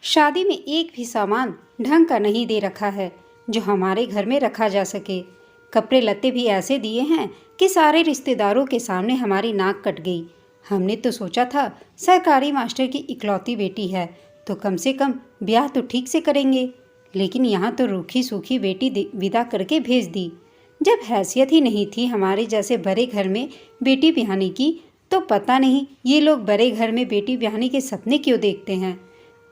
शादी में एक भी सामान ढंग का नहीं दे रखा है जो हमारे घर में रखा जा सके। कपड़े लत्ते भी ऐसे दिए हैं कि सारे रिश्तेदारों के सामने हमारी नाक कट गई। हमने तो सोचा था सरकारी मास्टर की इकलौती बेटी है तो कम से कम ब्याह तो ठीक से करेंगे, लेकिन यहाँ तो रूखी सूखी बेटी विदा करके भेज दी। जब हैसियत ही नहीं थी हमारे जैसे बड़े घर में बेटी ब्याहने की, तो पता नहीं ये लोग बड़े घर में बेटी ब्याहने के सपने क्यों देखते हैं।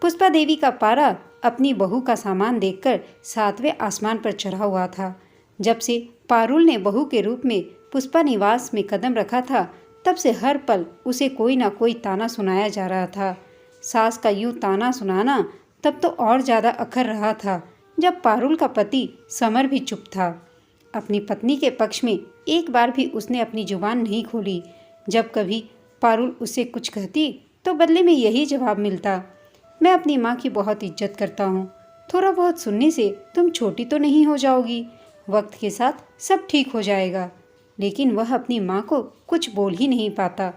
पुष्पा देवी का पारा अपनी बहू का सामान देखकर 7वें आसमान पर चढ़ा हुआ था। जब से पारुल ने बहू के रूप में पुष्पा निवास में कदम रखा था, तब से हर पल उसे कोई ना कोई ताना सुनाया जा रहा था। सास का यूं ताना सुनाना तब तो और ज़्यादा अखर रहा था जब पारुल का पति समर भी चुप था। अपनी पत्नी के पक्ष में एक बार भी उसने अपनी जुबान नहीं खोली। जब कभी पारुल उससे कुछ कहती तो बदले में यही जवाब मिलता, मैं अपनी माँ की बहुत इज्जत करता हूँ, थोड़ा बहुत सुनने से तुम छोटी तो नहीं हो जाओगी, वक्त के साथ सब ठीक हो जाएगा। लेकिन वह अपनी माँ को कुछ बोल ही नहीं पाता।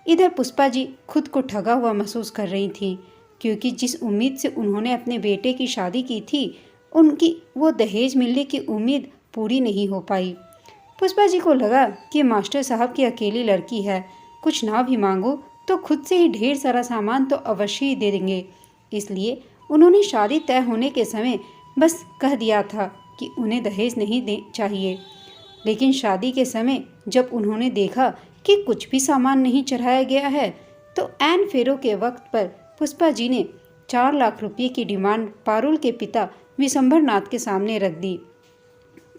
इधर पुष्पा जी खुद को ठगा हुआ महसूस कर रही थी, क्योंकि जिस उम्मीद से उन्होंने अपने बेटे की शादी की थी, उनकी वो दहेज मिलने की उम्मीद पूरी नहीं हो पाई। पुष्पा जी को लगा कि मास्टर साहब की अकेली लड़की है, कुछ ना भी मांगो तो खुद से ही ढेर सारा सामान तो अवश्य ही दे देंगे। इसलिए उन्होंने शादी तय होने के समय बस कह दिया था कि उन्हें दहेज नहीं दे चाहिए। लेकिन शादी के समय जब उन्होंने देखा कि कुछ भी सामान नहीं चढ़ाया गया है, तो ऐन फेरों के वक्त पर पुष्पा जी ने 4 लाख रुपये की डिमांड पारुल के पिता विशंभर नाथ के सामने रख दी।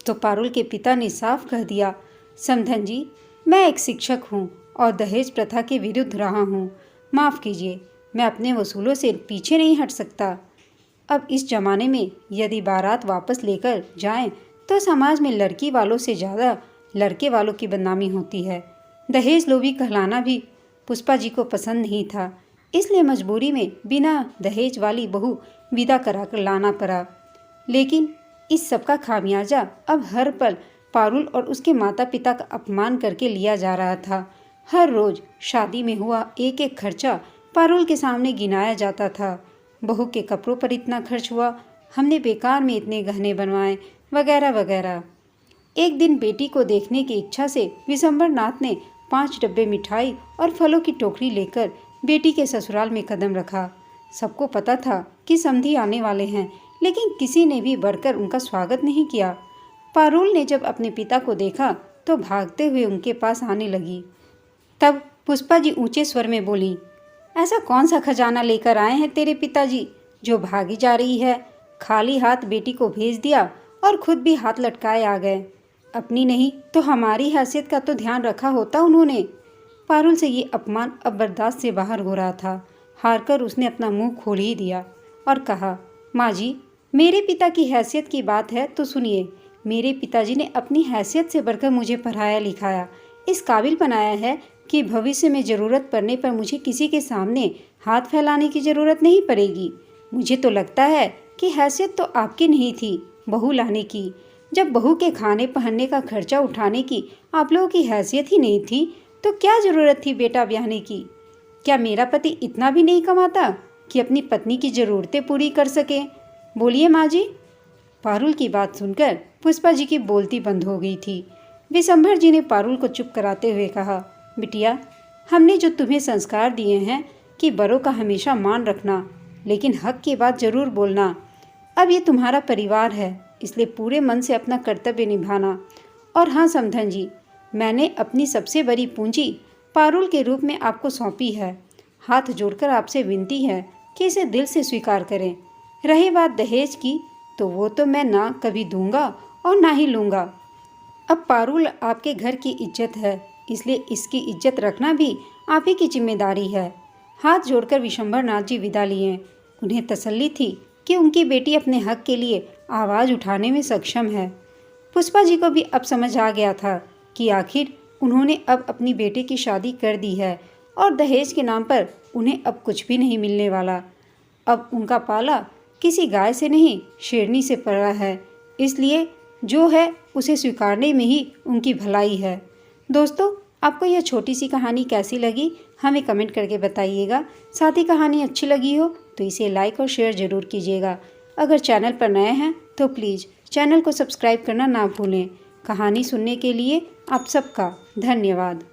तो पारुल के पिता ने साफ कह दिया, समधन जी, मैं एक शिक्षक हूँ और दहेज प्रथा के विरुद्ध रहा हूँ, माफ़ कीजिए, मैं अपने वसूलों से पीछे नहीं हट सकता। अब इस जमाने में यदि बारात वापस लेकर जाएं तो समाज में लड़की वालों से ज़्यादा लड़के वालों की बदनामी होती है। दहेज लोभी कहलाना भी पुष्पा जी को पसंद नहीं था, इसलिए मजबूरी में बिना दहेज वाली बहू विदा करा कर लाना पड़ा। लेकिन इस सब का खामियाजा अब हर पल पारुल और उसके माता पिता का अपमान करके लिया जा रहा था। हर रोज़ शादी में हुआ एक एक खर्चा पारुल के सामने गिनाया जाता था। बहू के कपड़ों पर इतना खर्च हुआ, हमने बेकार में इतने गहने बनवाए, वगैरह वगैरह। एक दिन बेटी को देखने की इच्छा से विशंभर नाथ ने 5 डब्बे मिठाई और फलों की टोकरी लेकर बेटी के ससुराल में कदम रखा। सबको पता था कि समधी आने वाले हैं, लेकिन किसी ने भी बढ़कर उनका स्वागत नहीं किया। पारुल ने जब अपने पिता को देखा तो भागते हुए उनके पास आने लगी। तब पुष्पा जी ऊंचे स्वर में बोली, ऐसा कौन सा खजाना लेकर आए हैं तेरे पिताजी जो भागी जा रही है? खाली हाथ बेटी को भेज दिया और खुद भी हाथ लटकाए आ गए। अपनी नहीं तो हमारी हैसियत का तो ध्यान रखा होता उन्होंने। पारुल से ये अपमान अब बर्दाश्त से बाहर हो रहा था। हारकर उसने अपना मुंह खोल ही दिया और कहा, माँ जी, मेरे पिता की हैसियत की बात है तो सुनिए। मेरे पिताजी ने अपनी हैसियत से बढ़कर मुझे पढ़ाया लिखाया, इस काबिल बनाया है कि भविष्य में ज़रूरत पड़ने पर मुझे किसी के सामने हाथ फैलाने की ज़रूरत नहीं पड़ेगी। मुझे तो लगता है कि हैसियत तो आपकी नहीं थी बहू लाने की। जब बहू के खाने पहनने का खर्चा उठाने की आप लोगों की हैसियत ही नहीं थी तो क्या ज़रूरत थी बेटा ब्याहने की? क्या मेरा पति इतना भी नहीं कमाता कि अपनी पत्नी की ज़रूरतें पूरी कर सके? बोलिए माँ जी। पारुल की बात सुनकर पुष्पा जी की बोलती बंद हो गई थी। विशंभर जी ने पारुल को चुप कराते हुए कहा, बिटिया, हमने जो तुम्हें संस्कार दिए हैं कि बड़ों का हमेशा मान रखना, लेकिन हक की बात ज़रूर बोलना। अब ये तुम्हारा परिवार है, इसलिए पूरे मन से अपना कर्तव्य निभाना। और हाँ समधन जी, मैंने अपनी सबसे बड़ी पूंजी पारुल के रूप में आपको सौंपी है। हाथ जोड़कर आपसे विनती है कि इसे दिल से स्वीकार करें। रही बात दहेज की, तो वो तो मैं ना कभी दूंगा और ना ही लूँगा। अब पारुल आपके घर की इज्जत है, इसलिए इसकी इज्जत रखना भी आप ही की जिम्मेदारी है। हाथ जोड़कर विशंभर नाथ जी विदा लिए। उन्हें तसल्ली थी कि उनकी बेटी अपने हक के लिए आवाज़ उठाने में सक्षम है। पुष्पा जी को भी अब समझ आ गया था कि आखिर उन्होंने अब अपनी बेटे की शादी कर दी है और दहेज के नाम पर उन्हें अब कुछ भी नहीं मिलने वाला। अब उनका पाला किसी गाय से नहीं शेरनी से पड़ा है, इसलिए जो है उसे स्वीकारने में ही उनकी भलाई है। दोस्तों, आपको यह छोटी सी कहानी कैसी लगी हमें कमेंट करके बताइएगा। साथ ही कहानी अच्छी लगी हो तो इसे लाइक और शेयर ज़रूर कीजिएगा। अगर चैनल पर नए हैं तो प्लीज़ चैनल को सब्सक्राइब करना ना भूलें। कहानी सुनने के लिए आप सबका धन्यवाद।